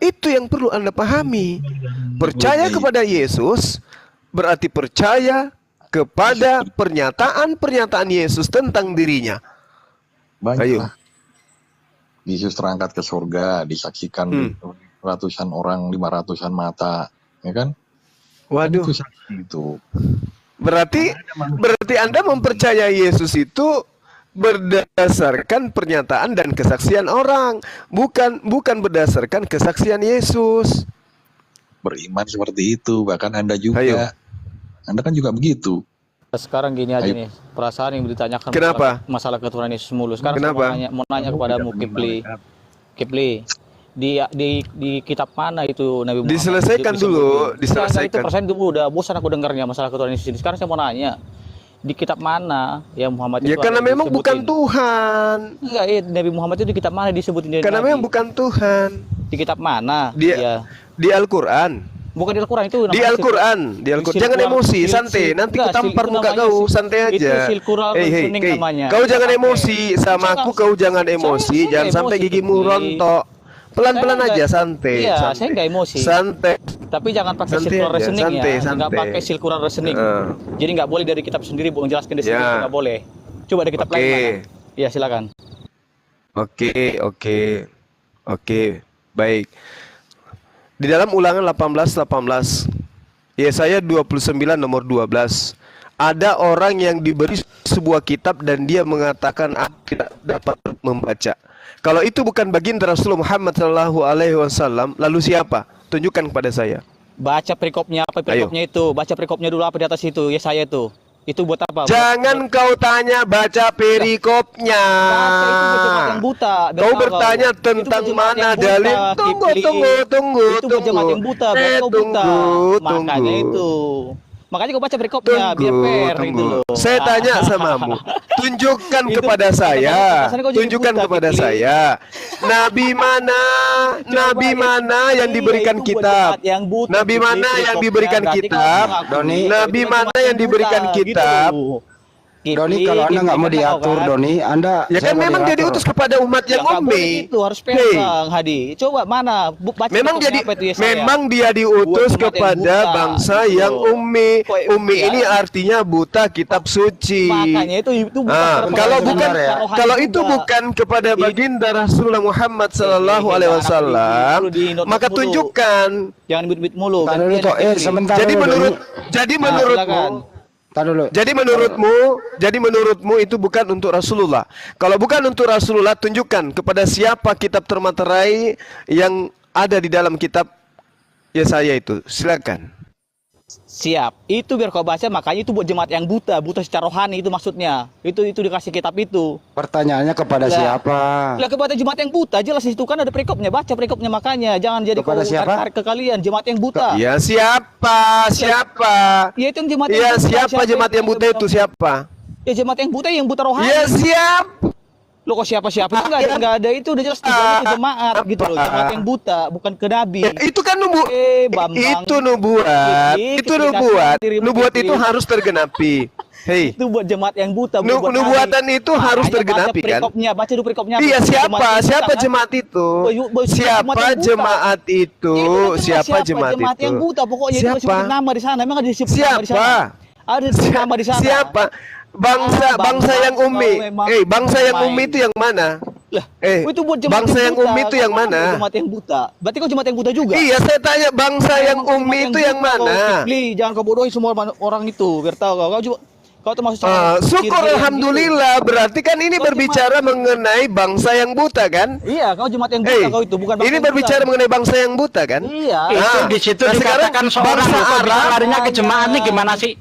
Itu yang perlu Anda pahami. Percaya kepada Yesus berarti percaya kepada pernyataan-pernyataan Yesus tentang dirinya. Ayo. Yesus terangkat ke surga, disaksikan ratusan orang, 500-an mata, ya kan? Waduh. Itu. Berarti Anda mempercayai Yesus itu berdasarkan pernyataan dan kesaksian orang, bukan berdasarkan kesaksian Yesus. Beriman seperti itu, bahkan Anda juga. Ayo. Anda kan juga begitu. Sekarang gini aja nih, perasaan yang ditanyakan Kenapa? masalah keturunan Yesus mulu. Sekarang Kenapa? saya mau nanya kepadamu, Kipli. Di kitab mana itu Nabi Muhammad? Diselesaikan dulu, diselesaikan. Itu persen dulu udah bosan aku dengarnya masalah keturunan Yesus ini. Sekarang saya mau nanya, di kitab mana ya Muhammad itu? Ya karena memang bukan Tuhan. Enggak, Nabi Muhammad itu di kitab mana disebutin? Karena memang bukan Tuhan. Di kitab mana? Di Al-Quran. Bukan di Al-Quran itu. Di Al-Quran, Jangan emosi, santai. Nanti ku tampar muka kau, santai aja. Hei, kau jangan emosi sama aku, kau jangan emosi, jangan sampai gigimu rontok. Pelan-pelan aja, santai. Iya, saya nggak emosi. Santai. Tapi jangan pakai circular reasoning ya. Nggak pakai circular reasoning. Jadi nggak boleh dari kitab sendiri menjelaskan di sini, nggak boleh. Coba dari kitab lain mana? Iya, silakan. Oke, baik. Di dalam Ulangan 18:18, Yesaya 29 nomor 12, ada orang yang diberi sebuah kitab dan dia mengatakan aku tidak dapat membaca. Kalau itu bukan baginda Rasulullah Muhammad SAW, lalu siapa? Tunjukkan kepada saya. Baca perikopnya, apa perikopnya itu? Baca perikopnya dulu apa di atas itu, Yesaya itu. Itu buat apa? Jangan kau tanya baca perikopnya. Baca itu buat jemaat yang buta. Kau bertanya tentang mana dalil? Tunggu. Itu buat jemaat yang buta, kau buta. Makanya itu. Makanya kau baca perikopnya biar fair itu loh. Saya tanya samamu. Tunjukkan kepada saya. Nabi mana yang diberikan kitab? Nabi mana yang diberikan kitab? Nabi mana yang diberikan kitab? Doni, kalau Anda nggak mau diatur, Doni, Anda ya kan memang dia diutus kepada umat yang ummi. Itu harus fair, Bang Hadi. Coba mana? Memang dia diutus kepada bangsa yang ummi. Ummi ini artinya buta kitab suci. Makanya itu kalau itu bukan kepada baginda Rasulullah Muhammad SAW, maka tunjukkan. Jangan but mulu. Jadi menurutmu itu bukan untuk Rasulullah. Kalau bukan untuk Rasulullah, tunjukkan kepada siapa kitab termaterai yang ada di dalam kitab Yesaya itu. Silakan. Siap. Itu biar kau baca, makanya itu buat jemaat yang buta secara rohani itu maksudnya. Itu dikasih kitab itu. Pertanyaannya kepada siapa? Lah kepada jemaat yang buta, jelas itu kan ada perikopnya. Baca perikopnya makanya. Jangan jadi kau tarik ke kalian jemaat yang buta. Ya siapa? Ya itu jemaat yang buta. Siapa jemaat yang buta itu siapa? Ya jemaat yang buta yang buta rohani. Ya siapa? Lo kok siapa-siapa itu nggak ada itu udah jelas itu jemaat gitu loh, jemaat yang buta bukan ke nabi. Itu kan nubuat itu harus tergenapi. Hei, itu buat jemaat yang buta. Nubuatan itu harus tergenapi kan? Baca dulu perikopnya. Iya, siapa jemaat itu? Siapa jemaat itu? Siapa jemaat itu? Yang buta pokoknya itu disebut nama di sana. Emang ada disebut nama di sana? Ada nama di sana. Siapa? Bangsa yang ummi. Bangsa yang ummi itu yang mana? Itu buat bangsa yang ummi itu yang mana? Jemaat yang buta. Berarti kau jemaat yang buta juga? Iya, saya tanya bangsa yang ummi itu yang mana? Jangan kau bodohi semua orang itu. Biar tahu kau termasuk syukur alhamdulillah. Berarti kan ini berbicara mengenai bangsa yang buta kan? Iya, kau jemaat yang buta kau itu bukan bangsa. Ini berbicara mengenai bangsa yang buta kan? Iya. Itu di situ dikatakan seorang larinya ke jemaat nih gimana sih?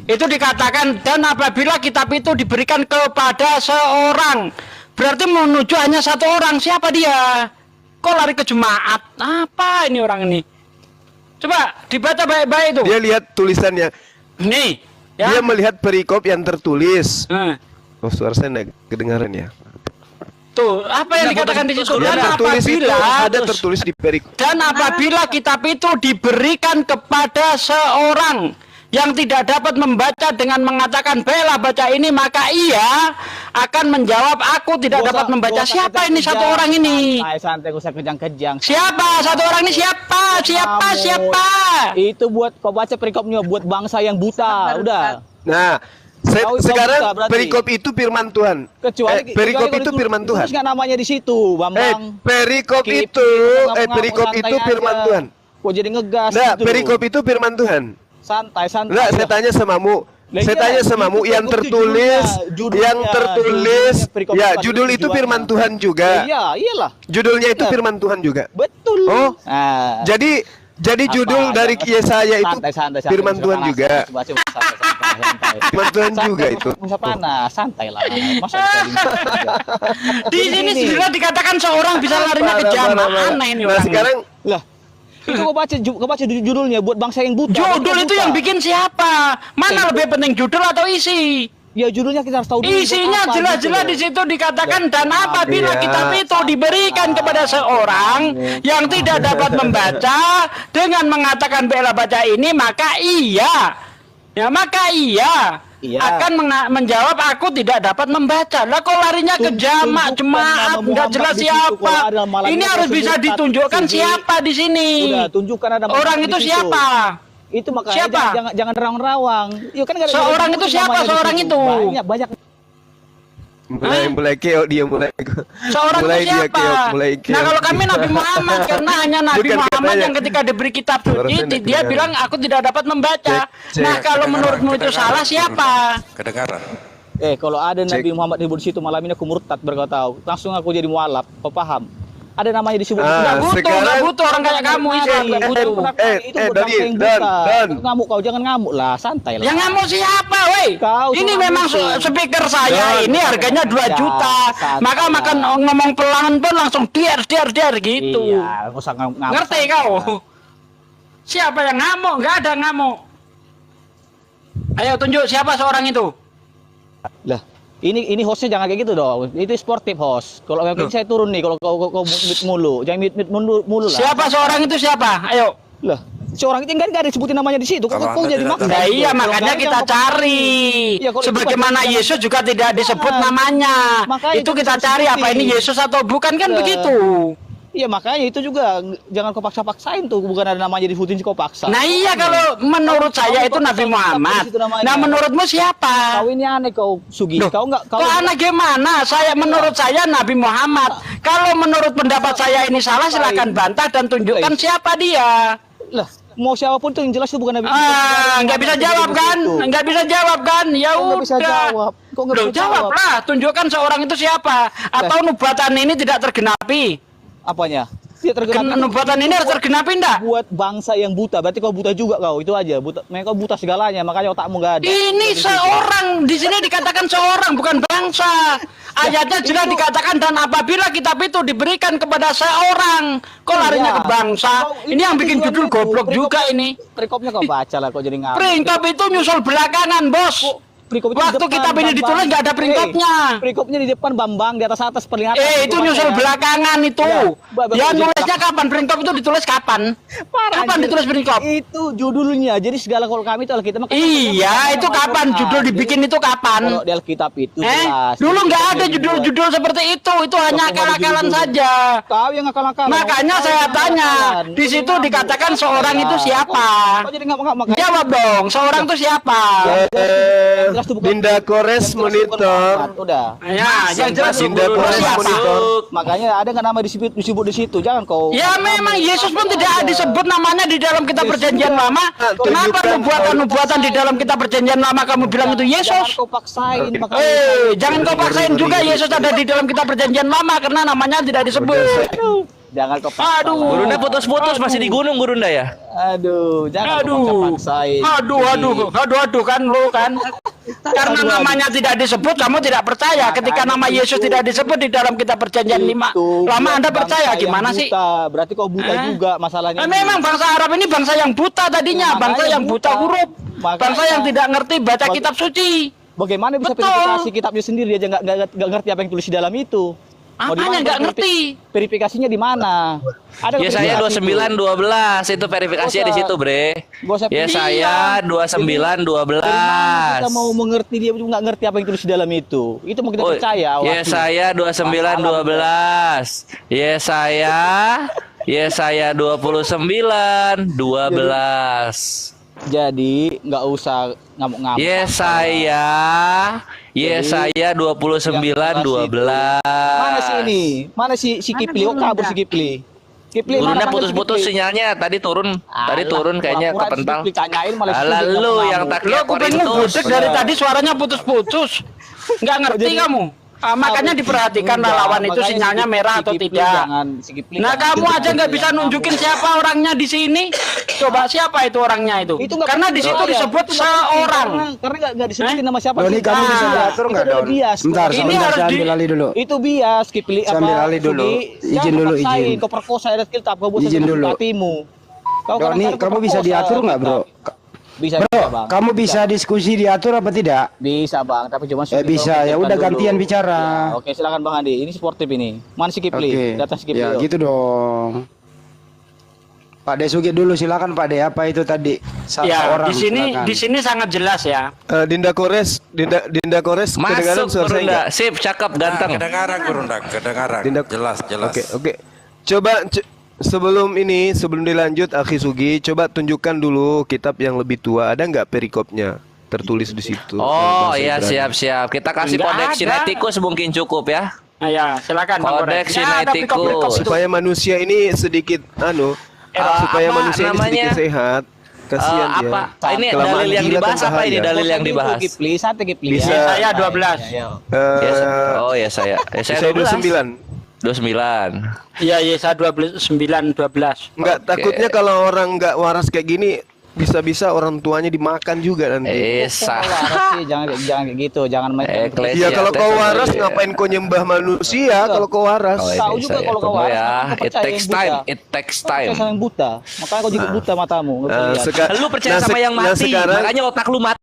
Itu dikatakan dan apabila kitab itu diberikan kepada seorang, berarti menuju hanya satu orang. Siapa dia? Kok lari ke jemaat? Apa ini orang ini? Coba dibaca baik-baik itu. Dia lihat tulisannya. Nih, ya? Dia melihat perikop yang tertulis. Oh, suara saya nggak kedengaran ya. Tuh, apa yang dikatakan di situ? Dan apabila ada tertulis di perikop. Dan apabila kitab itu diberikan kepada seorang, yang tidak dapat membaca dengan mengatakan bela baca ini, maka ia akan menjawab aku tidak dapat membaca. Siapa ini satu orang ini? Santai, usah kejang-kejang. Siapa satu orang ini? Siapa? Itu buat kau baca perikopnya buat bangsa yang buta. Udah. Nah, sekarang perikop itu firman Tuhan. Perikop itu firman Tuhan. Terus nggak namanya di situ, Bambang. Perikop itu firman Tuhan. Kok jadi ngegas? Nah, gitu. perikop itu firman Tuhan. Santai. Enggak, saya tanya samamu. Saya tanya samamu yang tertulis, ya judul itu firman Tuhan juga. Iya, iyalah. Judulnya itu firman Tuhan juga. Betul. Oh, jadi judul dari Yesaya itu firman Tuhan juga. Firman Tuhan juga itu. Masa panas, santai lah. Masa di sini sudah dikatakan seorang bisa larinya ke jamaah. Aneh ini orang. Nah, sekarang lah. Itu kau baca judulnya buat bangsa yang buta. Judul itu yang bikin siapa? Mana lebih penting judul atau isi? Ya judulnya kita harus tahu dulu. Isinya jelas-jelas di situ dikatakan dan apabila kitab itu diberikan kepada seorang yang tidak dapat membaca dengan mengatakan bela baca ini, maka ia akan menjawab aku tidak dapat membaca. Lah kok larinya ke jemaat nggak jelas siapa. Ini harus bisa ditunjukkan siapa di sini. Udah, tunjukkan ada orang itu siapa. Itu makanya jangan rawang-rawang. Ya kan seorang itu siapa? Seorang itu banyak. Mulai keok dia mulai. Seorang itu siapa? Nah kalau kami Nabi Muhammad, karena hanya Nabi Muhammad yang ketika diberi kitab suci dia bilang aku tidak dapat membaca. Nah kalau menurutmu itu salah siapa? Kedengaran. Kalau ada Nabi Muhammad di situ malam ini aku murtad berkata, langsung aku jadi mualaf. Kau paham? Ada namanya disebut. Nggak butuh orang kayak kamu itu. Dan ngamuk kau, jangan ngamuk lah, santai lah. Yang ngamuk siapa, woi? Ini memang speaker saya ini harganya 2 juta. Maka ngomong pelan pun langsung der gitu. Iya, usah ngamuk. Ngerti kau? Siapa yang ngamuk? Nggak ada ngamuk. Ayo tunjuk siapa seorang itu. Lah, ini hostnya jangan kayak gitu dong. Itu sportif host. Kalau kayak saya turun nih, kalau kau mute mulu, jangan mute mulu lah. Siapa seorang itu siapa? Ayo. Lah, seorang itu enggak ada disebutin namanya di situ. Kok jadi maksa? Nah, iya, makanya kita cari. Sebagaimana Yesus juga tidak disebut namanya. Itu kita cari apa ini Yesus atau bukan kan begitu. Iya makanya itu juga jangan kau paksa-paksain tuh, bukan ada namanya disebutin kau paksa. Nah iya kalau menurut saya itu Nabi Muhammad. Nah menurutmu siapa? Kau ini aneh kau Sugi. Kau aneh gimana? Menurut saya Nabi Muhammad. Kalau menurut pendapat saya ini salah silakan bantah dan tunjukkan siapa dia. Lah mau siapapun tuh yang jelas itu bukan Nabi. Nggak bisa jawab kan? Nggak bisa jawab kan? Ya udah. Kok nggak bisa jawab lah. Tunjukkan seorang itu siapa. Atau nubuatan ini tidak tergenapi. Apanya? Dia tergenapi. Nubuatan ini harus tergenapi enggak? Buat bangsa yang buta, berarti kau buta juga kau. Itu aja. Mereka buta segalanya, makanya otakmu enggak ada. Ini seorang, di sini dikatakan seorang bukan bangsa. Ayatnya jelas dikatakan dan apabila kitab itu diberikan kepada seorang, kok larinya ke bangsa? Ini yang bikin judul goblok juga ini. Perikopnya kau baca lah, kok jadi ngapa? Perikop itu nyusul belakangan, Bos. Waktu kitab ini ditulis nggak ada perikopnya. Perikopnya di depan Bambang, di atas peringatan. Itu nyusul belakangan itu. Ya nulisnya kapan? Perikop itu ditulis kapan? Kapan ditulis perikop? Itu judulnya. Jadi segala kalau kami itu Alkitab. Iya, itu kapan? Judul dibikin itu kapan? Kalau di Alkitab itu jelas. Dulu nggak ada judul-judul seperti itu. Itu hanya akal-akalan saja. Kau yang akal-akalan. Makanya saya tanya, di situ dikatakan seorang itu siapa? Jawab dong, seorang itu siapa? Dinda Kores Monitor. Udah. Ya, yang jelas Dinda Kores Monitor. Makanya ada nggak nama disebut di situ. Jangan kau. Ya memang Yesus pun tidak disebut namanya di dalam kitab perjanjian lama. Kenapa nubuatan di dalam kitab perjanjian lama kamu bilang itu Yesus? Jangan kau paksain. Jangan kau paksain juga Yesus ada di dalam kitab perjanjian lama karena namanya tidak disebut. Jangan kau paksain. Gurunda putus-putus masih di gunung Gurunda ya? Jangan kau paksain. Aduh kan lu kan. Karena namanya tidak disebut kamu tidak percaya. Ketika nama Yesus tidak disebut di dalam kitab perjanjian lama Anda percaya gimana sih? Berarti kau buta juga masalahnya. Memang bangsa Arab ini bangsa yang buta tadinya, bangsa yang buta huruf, bangsa yang tidak ngerti baca kitab suci. Bagaimana bisa verifikasi kitabnya sendiri, dia nggak ngerti apa yang tulis di dalam itu? Apanya nggak ngerti? Verifikasinya di mana? Ada Yesaya 29:12 itu verifikasinya di situ, Bre. Yesaya 29:12. Kita mau mengerti, dia juga nggak ngerti apa yang tulis di dalam itu. Itu mau kita percaya. Yesaya 29:12. Yesaya 29:12. Jadi nggak usah ngamuk-ngamuk. Yesaya 29:12. Mana sih ini? Mana si Kipli? Oh, kabur si Kipli. Kipli Gurunda mana putus-putus si Kipli? sinyalnya. Tadi turun kayaknya Pura-pura kepentang. si Kipli tanyain malah si Alah Kipli lu ngamuk-ngamuk. yang tak Lo kupingmu budek dari tadi suaranya putus-putus. Nggak ngerti kamu. Makanya diperhatikan lawan itu sinyalnya merah atau tidak. Nah kamu aja nggak bisa nunjukin siapa orangnya di sini. Coba siapa itu orangnya itu? Karena di situ disebut seorang. Karena nggak disebutin nama siapa. Doni, kamu bisa diatur nggak, Don? Bentar, Ini sebentar, harus saya di- ambil alih dulu. Itu bias Kipli Saya ambil alih dulu. Izin dulu, izin. Kau perkosa ada skill kau buat Izin dulu. hatimu. Doni, kamu bisa diatur nggak, bro? Bisa, Bro, Bang. kamu bisa diskusi diatur apa tidak? Bisa, Bang, tapi cuma Bisa, ya udah gantian bicara. Ya, oke, silakan Bang Andi. Ini sportif ini. Mana si Kipli? Oke, Datang si Kipli. ya yuk. gitu dong. Pak Desugi dulu, silakan Pak De. Apa itu tadi? Ya, Seorang, silakan. di sini sangat jelas ya. Dinda Kores kedengaran Masuk suara saya Gurunda. nggak? Sip, cakep, ganteng. Kedengaran Gurunda, kedengaran. Dinda- Jelas. Oke. Coba sebelum dilanjut Akhi Sugi, coba tunjukkan dulu kitab yang lebih tua. Ada nggak perikopnya tertulis di situ? Oh Bahasa iya, Ibrani. siap. Kita kasih Nggak kodeks ada. Sinaiticus mungkin cukup ya. Nah, ya, silakan Bang Kodeks Goreng. Ya, ada Sinaiticus. perikop-perikop itu. Supaya manusia ini sedikit supaya apa manusia ini namanya? sedikit sehat. Kasihan dia. Apa? Ini Kelamaan dalil yang gila kan dibahas apa ini? bahaya. Dalil yang dibahas. Kipli, sate Kipli. Bisa. Ya. Saya 12. Oh ya saya. Saya Saya 29. 29. 29. Iya, saya 12. Enggak, Oke. takutnya kalau orang nggak waras kayak gini bisa-bisa orang tuanya dimakan juga nanti. Esa. Kau waras sih, jangan kayak gitu, jangan main. Ya kalau kau waras ngapain kau nyembah manusia kalau kau waras? Oh, Tahu ini juga saya kalau kau tunggu waras, ya. kau It percaya takes yang time. buta. It takes Kau percaya time. sama yang buta, makanya kau juga buta matamu. Nggak bisa lihat. Lu percaya sama yang mati, sekarang makanya otak lu mati.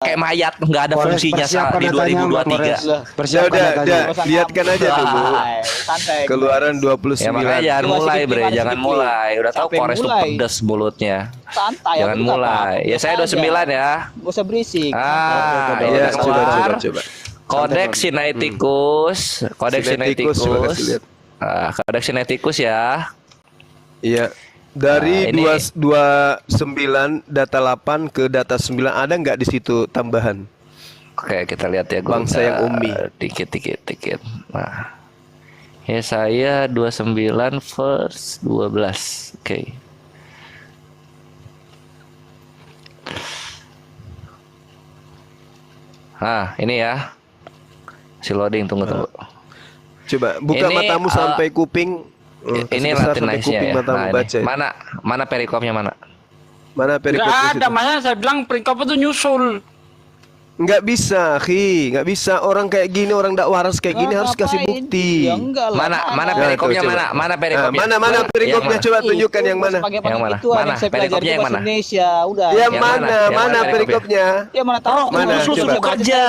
Kayak mayat nggak ada Kores, fungsinya persiapkan di datanya, 2023. Lah, ya Persiapkan udah, datanya. lihatkan aja dulu. santai. Keluaran 29. Ya makanya jangan Coba mulai, sedikit, Bre, mana jangan sedikit. mulai. Udah tahu Siapa yang Kores tuh mulai? pedes mulutnya. Santai. Jangan aku nggak mulai. apa-apa. Ya saya 29 ya. Gak usah berisik. Ah, Ya, udah coba. keluar. Kodeks Sinaiticus. Kodeks Sinaiticus, coba kasih Sinaiticus. lihat. Kodeks Sinaiticus ya. Iya. Dari Nah, ini- 29 data 8 ke data 9 ada nggak di situ tambahan? Oke, kita lihat ya. Bangsa yang ummi. Dikit. Nah. Yesaya 29 verse 12. Oke. Nah, ini ya. Si loading, tunggu. Coba buka Ini, matamu sampai kuping. Ini Sebesar Latin sampai nice-nya kuping ya. matamu Nah, ini. baca. Ya. Mana perikopnya mana? Mana Nggak perikopnya ada, situ? makanya saya bilang perikop itu nyusul. Nggak bisa, nggak bisa. Orang kayak gini, orang ndak waras kayak gini Lah, harus kasih ngapain? bukti. Ya enggak lah. Mana Ya, perikopnya tuh, coba. mana? Mana perikopnya? Mana perikopnya? Yang Coba Itu tunjukkan yang mana. pakai Yang mana? Itu ada Mana? yang saya pelajari Perikopnya itu yang bahasa mana? Indonesia. Udah. Yang Yang mana? mana? Yang Mana mana perikopnya? Ya mana tahu. Roh Mana? Kudus lu Coba. suruh kerja.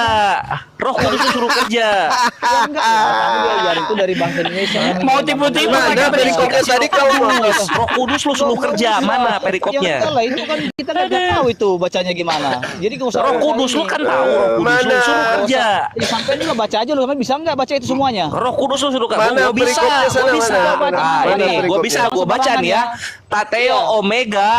Roh Kudus lu suruh kerja. Ya enggak lah. Kamu belajar itu dari bahasa Indonesia. Mau tipu-tipu Mana pakai perikopnya tadi kau ngomong? Roh Kudus lu suruh kerja. Mana Ya perikopnya? enggak lah, itu kan kita nggak tahu itu bacanya gimana. Jadi nggak usah. Roh Kudus lu kan tahu. Roh Kudus lu Mana? suruh kerja. Ya sampai juga baca aja lu, kan bisa nggak baca itu semuanya? Roh Kudus lu suruh kerja. Mana Gua bisa, perikopnya sana, gua bisa. mana? Mana Ah, ini gua perikopnya? bisa, gua baca nih ya. Tateo Omega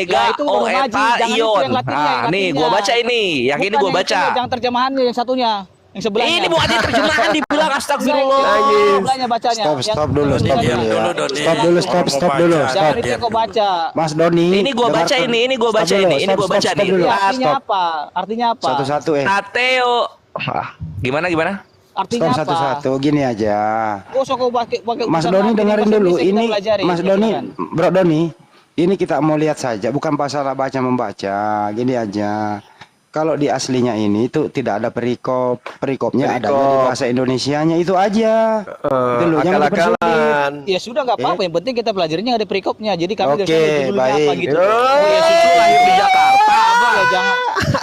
Ya, itu O baru ngaji. eta Jangan itu ion. yang latinnya, Nah, yang nih latinnya. gua baca ini. Yang ini Bukan gua yang baca. itu, jangan terjemahannya yang satunya, yang sebelahnya. Ini bukan terjemahan dibilang astagfirullah. Nangis. Sebelahnya bacanya. Stop dulu, Yang stop tulisannya. dulu ya. Doni. Stop dulu, stop dulu, Jangan stop. itu yang kau baca. Mas Doni. Ini gua baca dengarkan. ini gua Stop baca dulu, ini stop, gua stop, baca stop nih. dulu. Iya, Ah, artinya stop. apa? Artinya apa? Satu-satu Tateo. Gimana? Artinya Stop apa? satu-satu, gini aja. Gak usah kau pakai Mas urusan Doni latin, dengerin bahasa dulu. Indonesia kita Ini pelajari. Mas Ya, Doni, silakan. Bro Doni. Ini kita mau lihat saja, bukan masalah baca membaca. Gini aja. Kalau di aslinya ini itu tidak ada perikopnya ada di bahasa Indonesianya itu aja. Itu loh, jangan dipersulit. Akal-akalan. Ya sudah nggak apa-apa, yang penting kita pelajarinya ada perikopnya. Jadi kami Oke, dari sana judulnya apa baik. gitu. Oh, Yesus tuh lahir di Jakarta apa?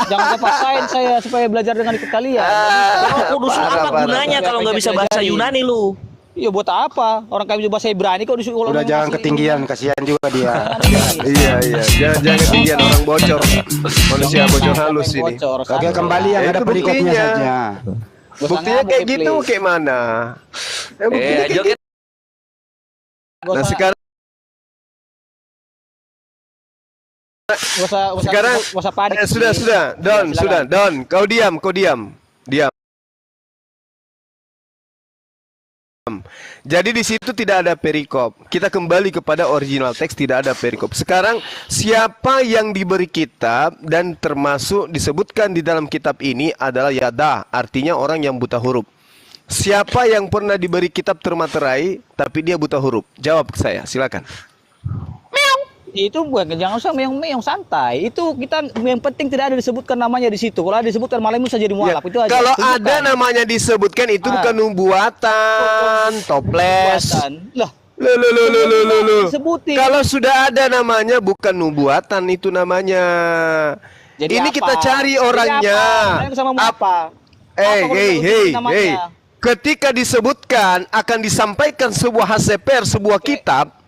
jangan kepaksain saya supaya belajar dengan ikut kalian. Kudus apa gunanya kalau nggak bisa bahasa Yunani lu? Iya buat apa? Orang kami juga bahasa Ibrani kok disuruh. Udah jangan ketinggian, kasihan juga dia. Iya, jangan ketinggian, orang bocor, manusia bocor halus ini. Oke, kembali yang ada perikopnya saja. Buktinya kayak gitu, kayak mana? Buktinya kayak gitu. Nah sekarang panik. Sudah, Don, kau diam. Jadi di situ tidak ada perikop. Kita kembali kepada original teks, tidak ada perikop. Sekarang siapa yang diberi kitab dan termasuk disebutkan di dalam kitab ini adalah yada, artinya orang yang buta huruf. Siapa yang pernah diberi kitab termaterai tapi dia buta huruf? Jawab ke saya, silakan. Itu bukan, jangan usah meong santai. Itu kita yang penting tidak ada disebutkan namanya di situ. Kalau ada disebutkan malah itu saja mualaf itu aja. Kalau itu ada namanya disebutkan itu bukan nubuatan, toples. Lah, Sebutin. Kalau sudah ada namanya bukan nubuatan itu namanya. Jadi ini apa? kita cari orangnya. Apa? Hey. Ketika disebutkan akan disampaikan sebuah haseper, sebuah kitab.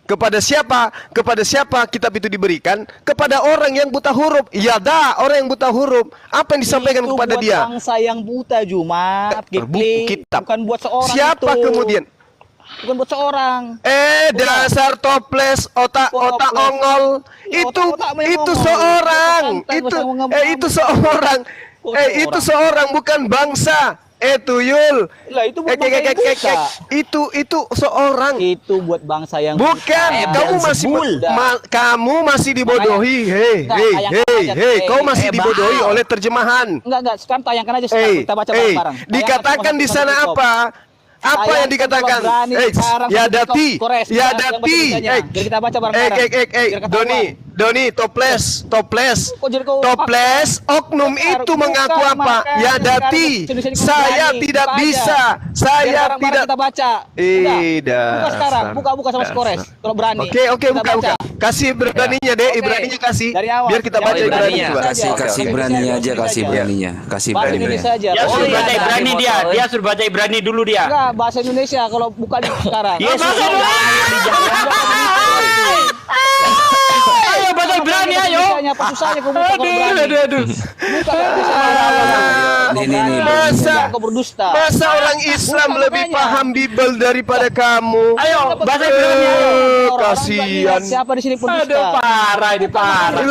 Kepada siapa? Kepada siapa kitab itu diberikan? Kepada orang yang buta huruf. Yada, orang yang buta huruf. Apa yang disampaikan itu kepada buat dia? Bangsa yang buta, Jumat. Kitab. Bukan buat seorang. Siapa itu. kemudian? Bukan buat seorang. Dasar toples, otak ongol. Itu seorang. Itu seorang bukan bangsa. Tuyul. Lah itu buat bangsa yang buta. Itu seorang. Itu buat bangsa yang bukan. Kamu masih dibodohi. Hei. Kau masih dibodohi oleh terjemahan. Enggak. Sekarang tayangkan aja sekarang. Kita baca bareng-bareng. Dikatakan di sana apa? Apa yang dikatakan? Yadati. Jadi kita baca bareng-bareng. Doni, toples. Oknum itu mengaku apa? Yadati. Saya tidak bisa. Saya tidak. Kita baca. Buka sekarang. Buka sama Skores. Kalau berani. Oke, buka. Kasih beraninya deh, Ibraninya kasih. Biar kita baca Ibraninya. Kasih beraninya aja, kasih beraninya. Oh iya, Ibrani dia suruh baca Ibrani dulu dia. Enggak, bahasa Indonesia kalau buka sekarang. Ayo baca Ibrani ayo. Apa susahnya kau buka kalau berani? Nih. Masa orang Islam lebih paham Bible daripada kamu? Ayo baca Ibrani ayo. Kasihan. Siapa di sini pendusta? Aduh parah ini parah.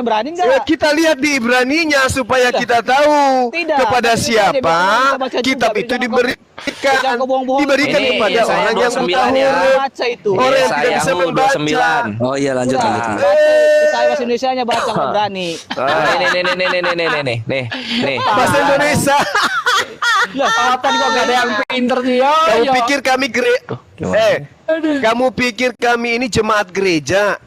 Berani enggak? Kita lihat di Ibraninya supaya kita tahu kepada siapa kitab itu diberikan kepada orang yang buta huruf, orang yang tidak bisa membaca. Oh iya lanjut. Saya bahasa Indonesianya baca kalau berani. Nih. Bahasa Indonesia. Tadi kok gak ada yang pinter sih yo. Kamu pikir kami ini jemaat gereja?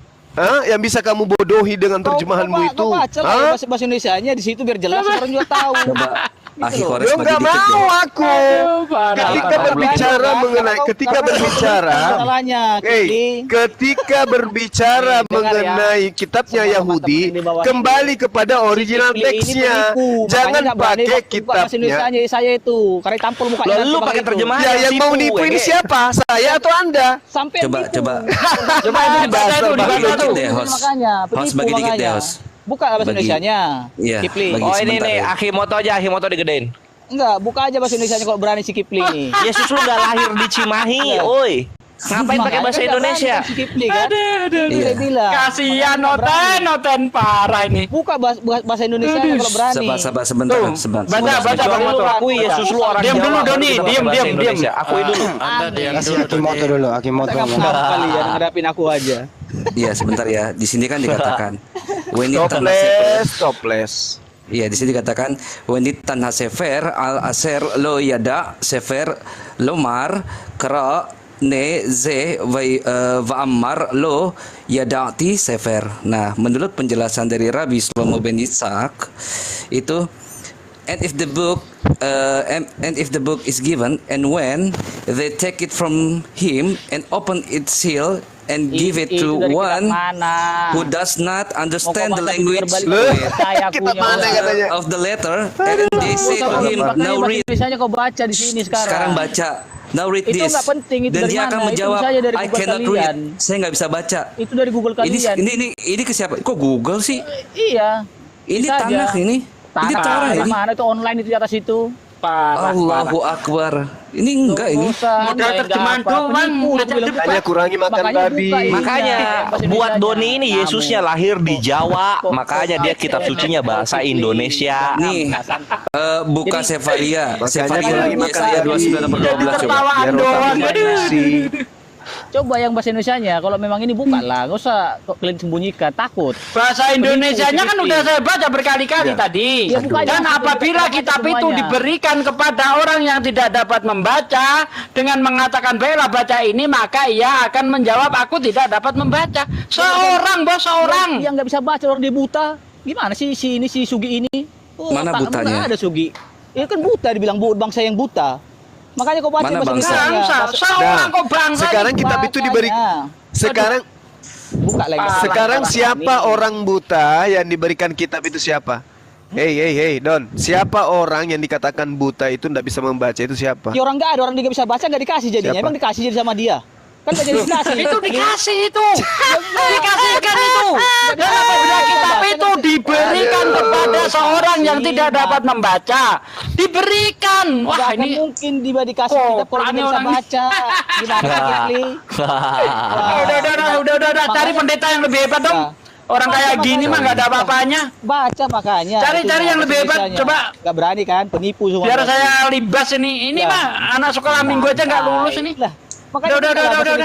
Yang bisa kamu bodohi dengan terjemahanmu itu? Bahasa Indonesianya di situ biar jelas orang juga tahu. Akhi Kores Lo nggak mau aku. Ketika berbicara mengenai kitabnya Yahudi, kembali kepada original teksnya. Jangan pakai kitabnya. Saya itu karena tampil muka. Lalu pakai terjemahan. Ya yang mau nipu ini siapa? Saya atau Anda? Sampai coba dibaca dikit deh, host. Host bagi dikit deh, host. Buka bahasa Indonesianya. Iya. Kipling. Oh ini nih, Akimoto digedein. Enggak, buka aja bahasa Indonesianya kalau berani si Kipling nih. Yesus lu gak lahir di Cimahi, oi. Ngapain pakai bahasa Indonesia? Si Kipling kan? Saya bilang. Kasihan noten parah ini. Buka bahasa Indonesia kalau berani. Sabar sebentar. Baca dulu, akui Yesus lu orang diam dulu Doni, diam. Akui dulu. Kasih Akimoto dulu, Akimoto. Kalian ngadapin aku aja. Iya sebentar ya. Di sini kan dikatakan Toples. Iya, di sini dikatakan wenitan hasefer al aser lo yada sefer lomar kera ne ze va ammar lo yadati sefer. Nah, menurut penjelasan dari Rabbi Shlomo ben Yitzhak itu, and if the book and if the book is given, and when they take it from him and open its seal and give it to one who does not understand the language of the letter, and they say to him, now read. Misalnya kau baca di sini Sekarang baca. Now read Itu this. nggak penting, itu Dan dari dia mana? akan Itu menjawab, bisa aja dari I Google cannot kalian. read. Saya nggak bisa baca. Itu dari Google kalian. Ini ke siapa? Kok Google sih? Iya. Ini Bisa tanah aja. ini. Ini tanah ini. Mana itu online itu di atas itu. Allahu Akbar. Ini enggak ini. Modal terjemahan doang. Makanya kurangi makan babi. Makanya buat Doni ini Yesusnya lahir di Jawa, makanya dia kitab sucinya bahasa Indonesia. Nih, buka Sefaria. Makanya Sefaria kurangi makan Yesaya babi. 29 nomor 12 coba. Tertawaan Biar doang. otaknya diisi. Coba yang bahasa Indonesianya, kalau memang ini buka lah, nggak usah kok kalian sembunyikan, takut. Bahasa Indonesianya kan udah saya baca berkali-kali tadi. Ya, bukannya Dan apabila kitab itu semuanya. diberikan kepada orang yang tidak dapat membaca dengan mengatakan baiklah baca ini, maka ia akan menjawab aku tidak dapat membaca. Seorang bos, seorang. Yang nggak bisa baca, orang dia buta. Gimana sih si Sugi ini? Oh, Mana butanya? Nggak ada Sugi. Ya kan buta, dibilang bangsa yang buta. Makanya kau baca Mana bahasa bangsa? Indonesianya. Seorang kok bangsa. Sekarang kitab itu diberi. Sekarang buka lagi. Sekarang siapa orang buta yang diberikan kitab itu siapa? Hei, Don. Siapa orang yang dikatakan buta itu tidak bisa membaca itu siapa? Ya orang nggak ada, orang dia nggak bisa baca nggak dikasih jadinya. Siapa? Emang dikasih jadi sama dia? Kan nggak jadi dikasih. Itu dikasih itu. Dikasihkan itu. Dan apabila kitab itu diberikan kepada seorang yang tidak dapat membaca, diberikan. Wah, Wah, ini ini mungkin dia dikasih Kok kitab kalau dia aneh bisa orang ini. baca. Gimana Kipli? udah cari pendeta yang lebih hebat dong. Orang kayak gini mah nggak ada apa-apanya. Baca makanya. Cari yang lebih hebat, coba. Nggak berani kan, penipu semua. Biar saya libas ini. Ini Ya. mah anak sekolah minggu aja nggak lulus ini. Lah, makanya Udah.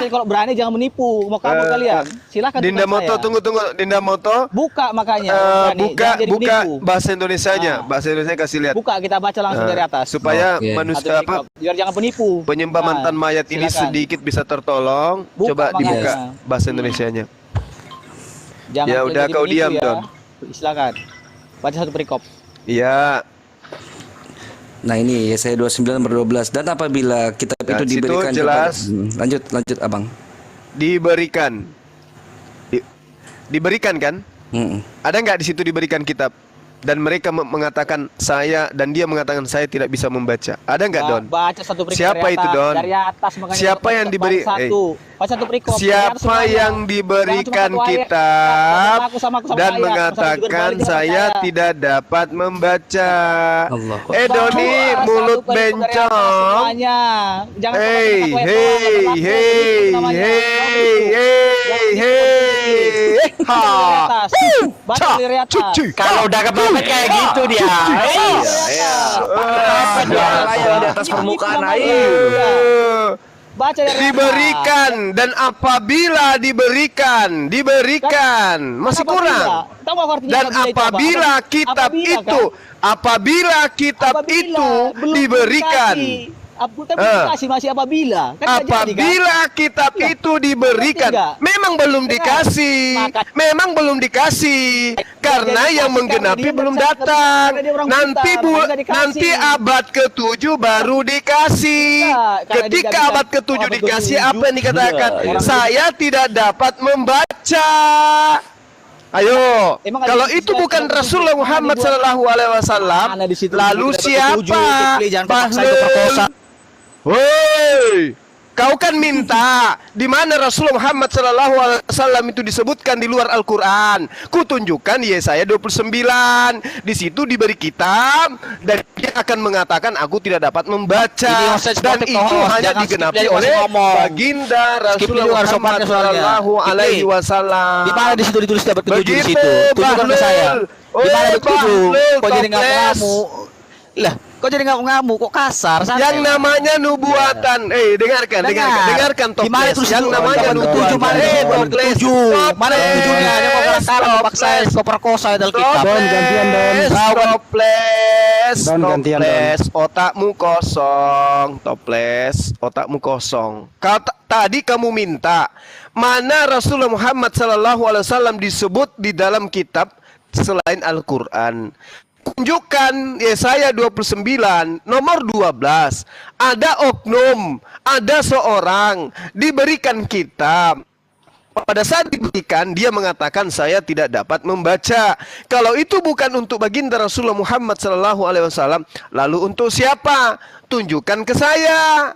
kalau berani jangan menipu. Mau kabur kalian. Silakan. Dinda bukan Moto, saya. tunggu. Dinda Moto. Buka makanya. berani. Buka Jangan jadi penipu. bahasa Indonesianya. Ah. Bahasa Indonesia kasih lihat. Buka, kita baca langsung dari atas. Supaya Oke. manusia apa Biar jangan penipu. penyembah Nah, mantan mayat ini silakan. sedikit bisa tertolong. Buka Coba makanya. dibuka bahasa Indonesianya. Jangan Ya kalian udah, jadi kau penipu diam, ya. Don. Silakan. Baca satu perikop. Iya. Nah ini Yesaya 29 nomor 12. Dan apabila kitab Dan itu situ diberikan jelas. lanjut abang. Diberikan. Diberikan kan? Ada nggak di situ diberikan kitab? Dan mereka mengatakan saya, dan dia mengatakan saya tidak bisa membaca. Ada nggak, Don? Baca satu perikop. Siapa dari itu, atas. Don? Dari atas makanya. Siapa yang diberi? Satu. Baca satu perikop. Dari atas Siapa semuanya. yang diberikan Jangan cuma satu ayat. kitab Sama aku, sama dan ayat. mengatakan Sama juga berbalik saya dengan saya. tidak dapat membaca? Allah. Doni, Baca mulut satu perikop dari atas bencong. semuanya. Jangan cuma Hey, satu ayat doang, hey, satu hey, itu namanya. hey, Baca dari ha. atas. Baca dari atas. Cuci. Kalau udah kepepet kayak gitu dia. Ayo di atas permukaan air. Baca dari atas. Diberikan, dan apabila diberikan masih kurang. Tahu apa artinya Dan apabila itu apa? apabila kitab Apabila, itu, kan? apabila kitab Apabila itu belum diberikan, dikasih. Tapi dikasih masih apabila. Kan nggak jadi, kan? apabila kitab itu diberikan, Ngerti nggak? memang belum dikasih, memang belum dikasih, karena dikasih yang karena menggenapi dia belum nggak bisa, datang. karena dia orang Nanti pintar, makanya nggak dikasih. nanti abad ke-7 baru dikasih. Nggak, karena dia Ketika nggak bisa. abad ke-7 Abad dikasih, ke-7, apa yang dikatakan? iya. Saya tidak dapat membaca. Ayo, Emang ada kalau di itu situ bukan ada Rasulullah di situ, Muhammad mana Sallallahu Alaihi Wasallam, Mana di situ lalu kita dapat siapa? petunjuk, Kipli, jangan paksa itu Bahlul. perkosa. Woi, kau kan minta di mana Rasulullah Muhammad Sallallahu Alaihi Wasallam itu disebutkan di luar Al-Quran. Kutunjukkan Yesaya 29. Di situ diberi kitab dan dia akan mengatakan aku tidak dapat membaca. Ini hostess Dan topik, itu host. hanya Jangan digenapi skip, oleh masih ngomong. baginda Skip di Rasulullah luar Muhammad sopannya soalnya. Sallallahu Alaihi Kipli, Wasallam. Di mana di situ ditulis dapat petunjuk di Begitu, situ? Tunjukkan ke saya. Di mana Oi, petunjuk? Bahlul, Kok jadi toples. ngamuk? Lah, kok jadi ngamuk? Kok kasar? Santai. Yang namanya nubuatan. Dengarkan Di mana Toples. tulis Yang namanya petunjuk? Mana Toples. petunjuk? Mana petunjuknya? Ada kok orang salah paksa kau perkosa dalam kitab. Don, gantian, Don. Toples. Don, gantian, Toples. Otakmu kosong. Toples. Otakmu kosong. Tadi kamu minta mana Rasulullah Muhammad Sallallahu Alaihi Wasallam disebut di dalam kitab selain Al-Quran. Tunjukkan Yesaya 29 nomor 12. Ada oknum, ada seorang diberikan kitab. Pada saat diberikan, dia mengatakan saya tidak dapat membaca. Kalau itu bukan untuk baginda Rasulullah Muhammad SAW, lalu untuk siapa? Tunjukkan ke saya.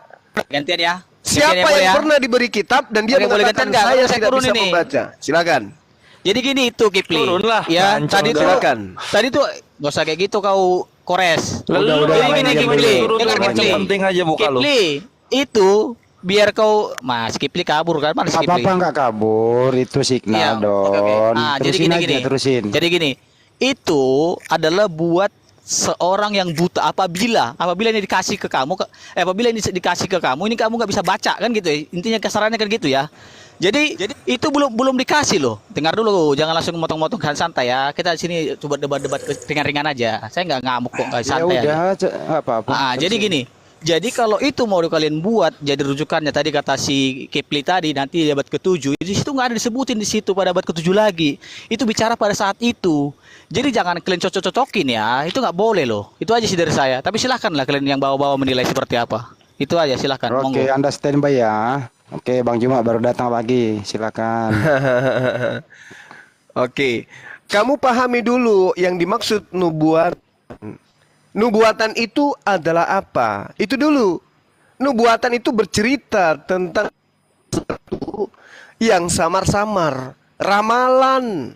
Gantian ya. Siapa yang pernah diberi kitab dan dia mengatakan saya tidak bisa membaca? Silakan. Jadi gini itu Kipli. Turunlah. Ya, tadi tuh silakan. Tadi tuh nggak usah kayak gitu kau Kores. Udah, Jadi gini Kipli. Dengar Kipli. penting aja muka lu. Kipli itu biar kau Mas Kipli kabur kan? Mana si Kipli? Apa-apa nggak kabur, itu Iya, signal Don. oke. Nah, jadi Terusin gini. aja, terusin. Jadi gini, itu adalah buat seorang yang buta apabila ini dikasih ke kamu, apabila ini dikasih ke kamu, ini kamu nggak bisa baca kan gitu ya. Intinya kasarannya kan gitu ya. Jadi itu belum dikasih loh. Dengar dulu, jangan langsung motong-motong, kan santai ya. Kita di sini coba debat-debat ringan-ringan aja. Saya nggak ngamuk kok, nggak santai. Ya udah, apa-apa. Nah, jadi gini. Jadi kalau itu mau kalian buat jadi rujukannya tadi kata si Kipli tadi nanti di abad ke-7, di situ nggak ada disebutin di situ pada abad ke-7 lagi. Itu bicara pada saat itu. Jadi jangan kalian cocok-cocokin ya. Itu nggak boleh loh. Itu aja sih dari saya. Tapi silahkanlah kalian yang bawa-bawa menilai seperti apa. Itu aja silahkan. Oke, Monggo. Anda standby ya. Oke, Bang Juma baru datang lagi. Silakan. Oke. Kamu pahami dulu yang dimaksud nubuat. Nubuatan itu adalah apa? Itu dulu. Nubuatan itu bercerita tentang sesuatu yang samar-samar, ramalan.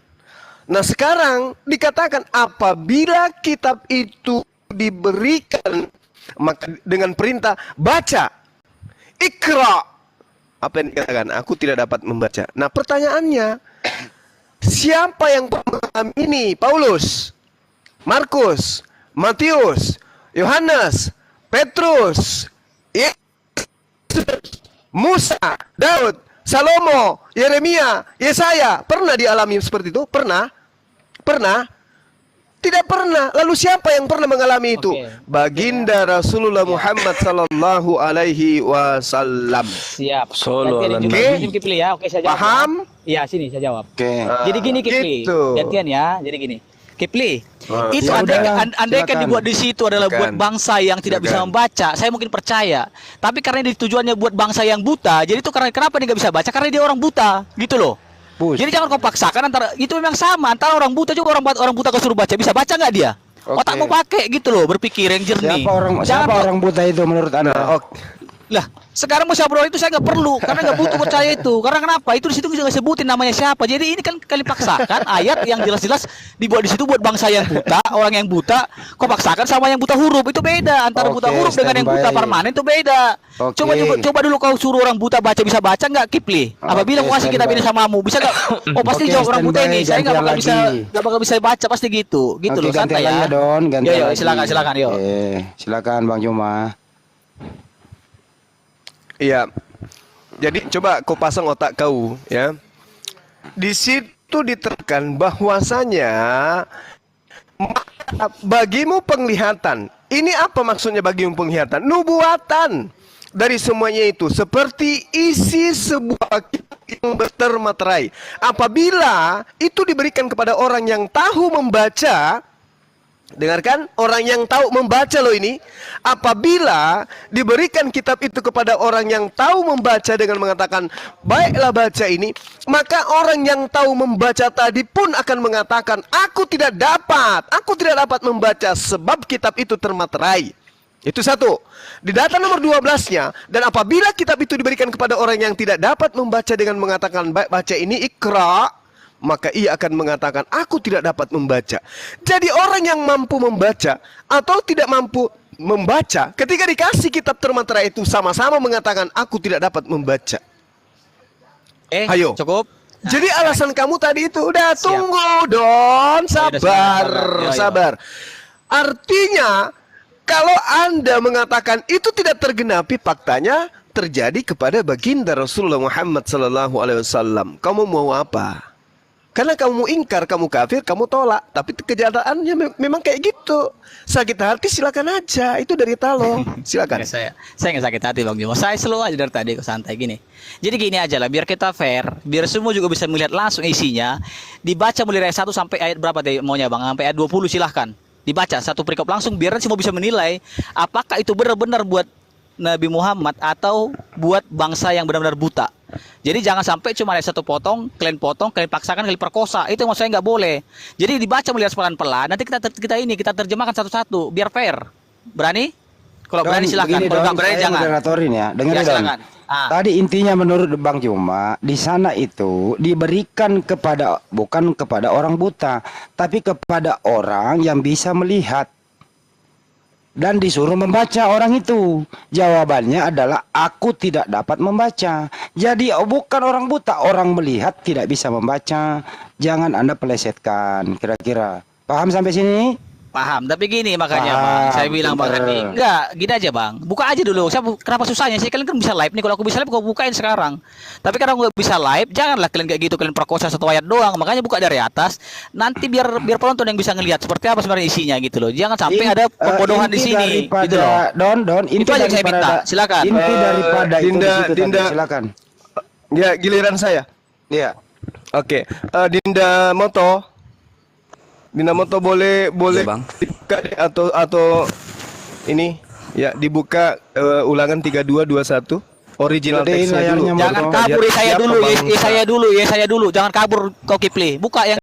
Nah, sekarang dikatakan apabila kitab itu diberikan maka dengan perintah baca, Iqra. Apa yang dikatakan? Aku tidak dapat membaca. Nah, pertanyaannya, siapa yang memahami ini? Paulus, Markus, Matius, Yohanes, Petrus, Musa, Daud, Salomo, Yeremia, Yesaya. Pernah dialami seperti itu? Pernah? Pernah? Tidak pernah. Lalu siapa yang pernah mengalami itu? Baginda Rasulullah Muhammad sallallahu alaihi wasallam. Siap. Sallallahu Gantian Kipli ya. Oke, saya jawab. Paham? Iya, sini saya jawab. Oke. Jadi gini Kipli. Gitu. Gantian ya. Jadi gini. Kipli, itu Ya andai kan silakan. dibuat di situ adalah buat bangsa yang tidak bisa membaca, saya mungkin percaya. Tapi karena ini tujuannya buat bangsa yang buta, jadi itu kenapa dia nggak bisa baca? Karena dia orang buta, gitu loh. Bus. Jadi jangan kau paksakan antara itu memang sama antara orang buta juga orang buta kau suruh baca, bisa baca nggak dia? Oke. Otakmu pakai gitu loh, berpikir yang jernih. Siapa orang buta itu menurut Anda? Nah, Lah, sekarang mau ngobrol itu saya nggak perlu karena nggak butuh percaya itu. Karena kenapa? Itu di situ nggak sebutin namanya siapa. Jadi ini kan kali paksakan ayat yang jelas-jelas dibuat di situ buat bangsa yang buta, orang yang buta. Kok paksakan sama yang buta huruf itu beda. Antara Oke, buta huruf dengan yang buta standby. permanen itu beda. Oke. Coba dulu kau suruh orang buta baca bisa baca nggak Kipli? Apabila Oke, mau kasih kitab ini standby. samamu bisa nggak? Oh pasti Oke, jawab orang buta standby, ini. Saya nggak bakal gantian bisa baca pasti gitu. Gitu Oke, loh santai gantian ya. aja, Don. Gantian Yo, lagi. silakan yo. Oke, silakan Bang Juma. iya. Jadi coba kau pasang otak kau ya. Di situ diterangkan bahwasanya bagimu penglihatan. Ini apa maksudnya bagimu penglihatan? Nubuatan dari semuanya itu seperti isi sebuah kitab yang bertermaterai. Apabila itu diberikan kepada orang yang tahu membaca, dengarkan, orang yang tahu membaca loh ini. Apabila diberikan kitab itu kepada orang yang tahu membaca dengan mengatakan, baiklah baca ini, maka orang yang tahu membaca tadi pun akan mengatakan, aku tidak dapat membaca sebab kitab itu termaterai. Itu satu. Di data nomor 12-nya, dan apabila kitab itu diberikan kepada orang yang tidak dapat membaca dengan mengatakan, baik baca ini, Iqra, maka ia akan mengatakan, aku tidak dapat membaca. Jadi orang yang mampu membaca atau tidak mampu membaca, ketika dikasih kitab termaterai itu sama-sama mengatakan, aku tidak dapat membaca. Ayo. Cukup. Jadi alasan kamu tadi itu udah tunggu Don, sabar, sabar. Artinya kalau Anda mengatakan itu tidak tergenapi, faktanya terjadi kepada baginda Rasulullah Muhammad SAW. Kamu mau apa? Karena kamu ingkar, kamu kafir, kamu tolak. Tapi kenyataannya memang kayak gitu. Sakit hati silakan aja. Itu dari talo. Silakan. Saya nggak sakit hati Bang Jimo. Saya slow aja dari tadi, santai gini. Jadi gini aja lah, biar kita fair, biar semua juga bisa melihat langsung isinya. Dibaca mulai ayat 1 sampai ayat berapa deh maunya Bang? Sampai ayat 20 silahkan. Dibaca satu perikop langsung biar semua bisa menilai apakah itu benar-benar buat Nabi Muhammad atau buat bangsa yang benar-benar buta. Jadi jangan sampai cuma ada satu potong, kalian paksakan, kalian perkosa. Itu maksud saya nggak boleh. Jadi dibaca melihat pelan-pelan. Nanti kita terjemahkan satu-satu biar fair. Berani? Kalau berani silakan. Kalau nggak berani jangan. Moderatorin ya. Dengar Ya, Don. silakan. Tadi intinya menurut Bang Juma, di sana itu diberikan kepada bukan kepada orang buta, tapi kepada orang yang bisa melihat. Dan disuruh membaca orang itu. Jawabannya adalah aku tidak dapat membaca. Jadi bukan orang buta, orang melihat tidak bisa membaca. Jangan Anda pelesetkan. Kira-kira paham sampai sini? Paham, tapi gini makanya Paham, Bang, saya bilang Bang pinter. tadi, enggak, gini aja Bang, buka aja dulu. Kenapa susahnya sih? Kalian kan bisa live nih, kalau aku bisa live aku bukain sekarang. Tapi karena aku nggak bisa live, janganlah kalian kayak gitu, kalian perkosa satu ayat doang. Makanya buka dari atas, nanti biar penonton yang bisa ngelihat seperti apa sebenarnya isinya gitu loh. Jangan sampai ada pembodohan di Inti sini, daripada, gitu loh. Don, Itu aja yang saya minta, silakan. Inti daripada itu Dinda, di situ tadi, Dinda. silakan. Ya, giliran saya. Iya. Oke, Dinda Moto boleh Iya, Bang. dibuka deh, atau ini ya dibuka ulangan 3221 original Gedein teksnya dulu. layarnya, Moto. Jangan kabur, Biar saya siap dulu, pembahasan. saya dulu, jangan kabur kau Kipli. Buka yang